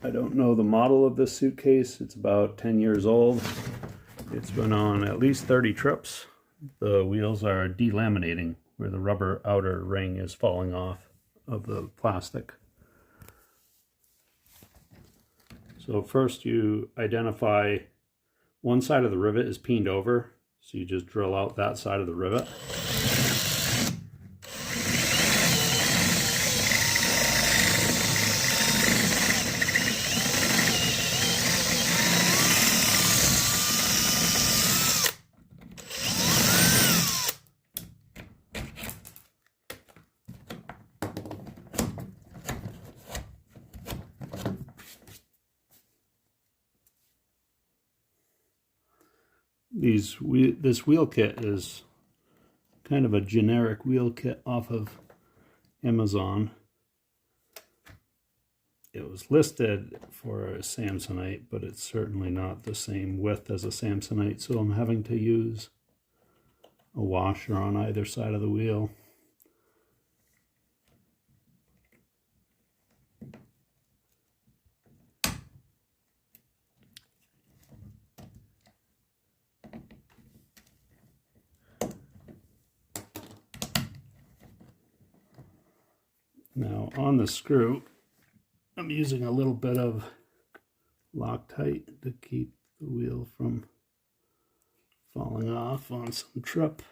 I don't know the model of this suitcase. It's about 10 years old. It's been on at least 30 trips. The wheels are delaminating where the rubber outer ring is falling off of the plastic. So first you identify one side of the rivet is peened over, so you just drill out that side of the rivet. This wheel kit is kind of a generic wheel kit off of Amazon. It was listed for a Samsonite, but it's certainly not the same width as a Samsonite, so I'm having to use a washer on either side of the wheel. Now on the screw, I'm using a little bit of Loctite to keep the wheel from falling off on some trip.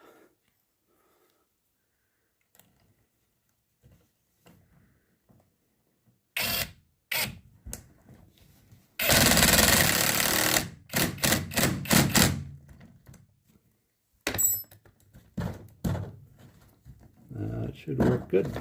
That should work good.